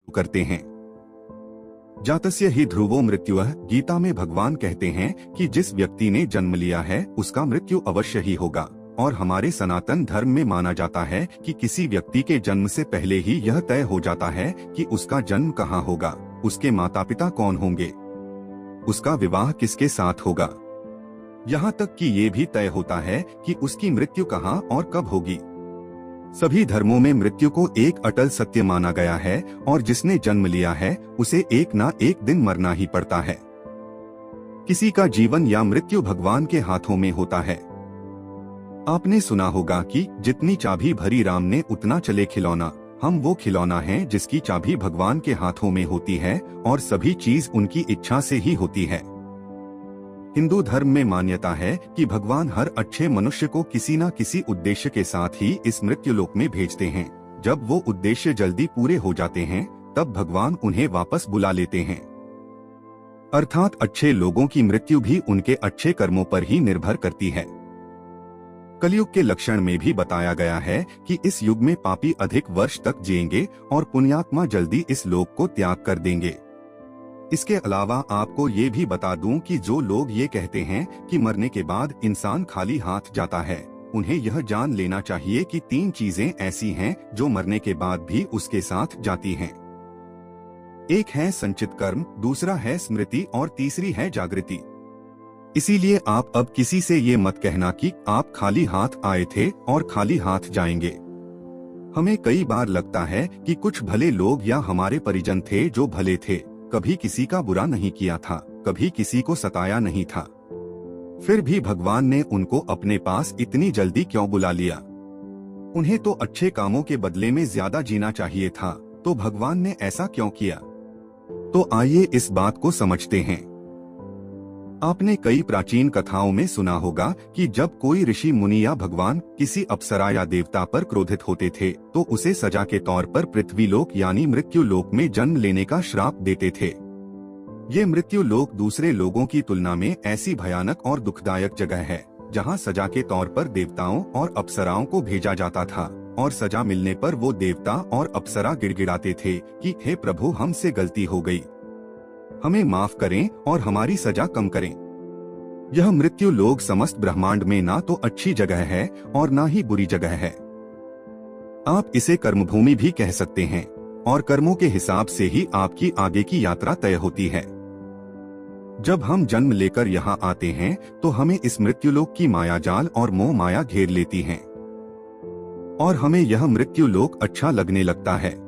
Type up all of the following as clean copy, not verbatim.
करते हैं। जातस्य ही ध्रुवो मृत्युः, गीता में भगवान कहते हैं कि जिस व्यक्ति ने जन्म लिया है उसका मृत्यु अवश्य ही होगा। और हमारे सनातन धर्म में माना जाता है कि किसी व्यक्ति के जन्म से पहले ही यह तय हो जाता है कि उसका जन्म कहाँ होगा, उसके माता पिता कौन होंगे, उसका विवाह किसके साथ होगा। यहाँ तक कि ये भी तय होता है कि उसकी मृत्यु कहाँ और कब होगी। सभी धर्मों में मृत्यु को एक अटल सत्य माना गया है और जिसने जन्म लिया है उसे एक ना एक दिन मरना ही पड़ता है। किसी का जीवन या मृत्यु भगवान के हाथों में होता है। आपने सुना होगा कि जितनी चाबी भरी राम ने उतना चले खिलौना। हम वो खिलौना हैं जिसकी चाबी भगवान के हाथों में होती है और सभी चीज उनकी इच्छा से ही होती है। हिंदू धर्म में मान्यता है कि भगवान हर अच्छे मनुष्य को किसी न किसी उद्देश्य के साथ ही इस मृत्युलोक में भेजते हैं। जब वो उद्देश्य जल्दी पूरे हो जाते हैं तब भगवान उन्हें वापस बुला लेते हैं। अर्थात अच्छे लोगों की मृत्यु भी उनके अच्छे कर्मों पर ही निर्भर करती है। कलयुग के लक्षण में भी बताया गया है कि इस युग में पापी अधिक वर्ष तक जिएंगे और पुण्यात्मा जल्दी इस लोक को त्याग कर देंगे। इसके अलावा आपको ये भी बता दूं कि जो लोग ये कहते हैं कि मरने के बाद इंसान खाली हाथ जाता है, उन्हें यह जान लेना चाहिए कि 3 चीजें ऐसी हैं जो मरने के बाद भी उसके साथ जाती हैं। एक है संचित कर्म, दूसरा है स्मृति और तीसरी है जागृति। इसीलिए आप अब किसी से ये मत कहना कि आप खाली हाथ आए थे और खाली हाथ जाएंगे। हमें कई बार लगता है कि कुछ भले लोग या हमारे परिजन थे जो भले थे, कभी किसी का बुरा नहीं किया था, कभी किसी को सताया नहीं था, फिर भी भगवान ने उनको अपने पास इतनी जल्दी क्यों बुला लिया। उन्हें तो अच्छे कामों के बदले में ज्यादा जीना चाहिए था, तो भगवान ने ऐसा क्यों किया। तो आइए इस बात को समझते हैं। आपने कई प्राचीन कथाओं में सुना होगा कि जब कोई ऋषि मुनि या भगवान किसी अप्सरा या देवता पर क्रोधित होते थे तो उसे सजा के तौर पर पृथ्वीलोक यानी मृत्यु लोक में जन्म लेने का श्राप देते थे। ये मृत्यु लोक दूसरे लोगों की तुलना में ऐसी भयानक और दुखदायक जगह है जहाँ सजा के तौर पर देवताओं और अप्सराओं को भेजा जाता था और सजा मिलने पर वो देवता और अप्सरा गिड़गिड़ाते थे कि हे प्रभु, हमसे गलती हो गई, हमें माफ करें और हमारी सजा कम करें। यह मृत्यु लोक समस्त ब्रह्मांड में ना तो अच्छी जगह है और ना ही बुरी जगह है। आप इसे कर्मभूमि भी कह सकते हैं और कर्मों के हिसाब से ही आपकी आगे की यात्रा तय होती है। जब हम जन्म लेकर यहाँ आते हैं तो हमें इस मृत्युलोक की माया जाल और मोह माया घेर लेती है और हमें यह मृत्युलोक अच्छा लगने लगता है।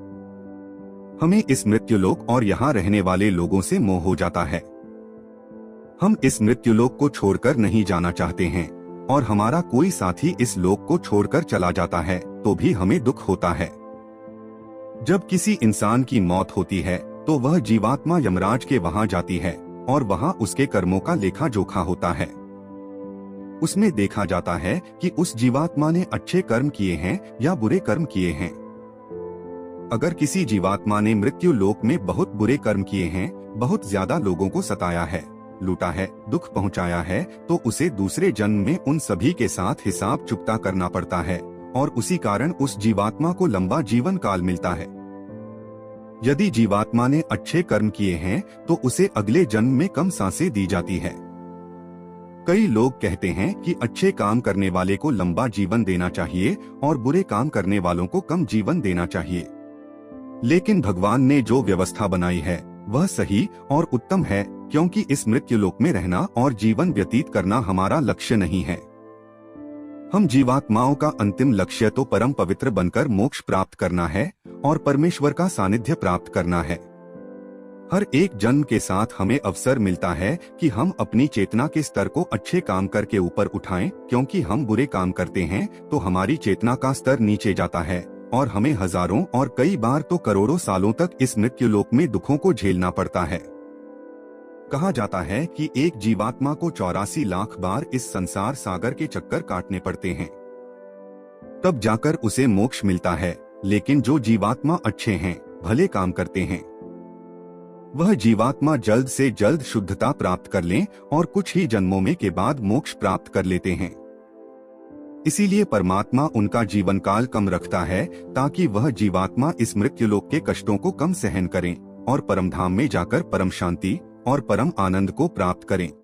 हमें इस मृत्युलोक और यहाँ रहने वाले लोगों से मोह हो जाता है। हम इस मृत्युलोक को छोड़कर नहीं जाना चाहते हैं और हमारा कोई साथी इस लोक को छोड़कर चला जाता है तो भी हमें दुख होता है। जब किसी इंसान की मौत होती है तो वह जीवात्मा यमराज के वहां जाती है और वहां उसके कर्मों का लेखा जोखा होता है। उसमें देखा जाता है कि उस जीवात्मा ने अच्छे कर्म किए हैं या बुरे कर्म किए हैं। अगर किसी जीवात्मा ने मृत्यु लोक में बहुत बुरे कर्म किए हैं, बहुत ज्यादा लोगों को सताया है, लूटा है, दुख पहुंचाया है, तो उसे दूसरे जन्म में उन सभी के साथ हिसाब चुकता करना पड़ता है और उसी कारण उस जीवात्मा को लंबा जीवन काल मिलता है। यदि जीवात्मा ने अच्छे कर्म किए हैं तो उसे अगले जन्म में कम सांसें दी जाती है। कई लोग कहते हैं कि अच्छे काम करने वाले को लंबा जीवन देना चाहिए और बुरे काम करने वालों को कम जीवन देना चाहिए। लेकिन भगवान ने जो व्यवस्था बनाई है वह सही और उत्तम है, क्योंकि इस मृत्युलोक में रहना और जीवन व्यतीत करना हमारा लक्ष्य नहीं है। हम जीवात्माओं का अंतिम लक्ष्य तो परम पवित्र बनकर मोक्ष प्राप्त करना है और परमेश्वर का सानिध्य प्राप्त करना है। हर एक जन्म के साथ हमें अवसर मिलता है कि हम अपनी चेतना के स्तर को अच्छे काम करके ऊपर उठाएं, क्योंकि हम बुरे काम करते हैं तो हमारी चेतना का स्तर नीचे जाता है और हमें हजारों और कई बार तो करोड़ों सालों तक इस मृत्युलोक में दुखों को झेलना पड़ता है। कहा जाता है कि एक जीवात्मा को 84 लाख बार इस संसार सागर के चक्कर काटने पड़ते हैं, तब जाकर उसे मोक्ष मिलता है। लेकिन जो जीवात्मा अच्छे हैं, भले काम करते हैं, वह जीवात्मा जल्द से जल्द शुद्धता प्राप्त कर लें और कुछ ही जन्मों में के बाद मोक्ष प्राप्त कर लेते हैं। इसीलिए परमात्मा उनका जीवन काल कम रखता है ताकि वह जीवात्मा इस मृत्युलोक के कष्टों को कम सहन करें और परमधाम में जाकर परम शांति और परम आनंद को प्राप्त करें।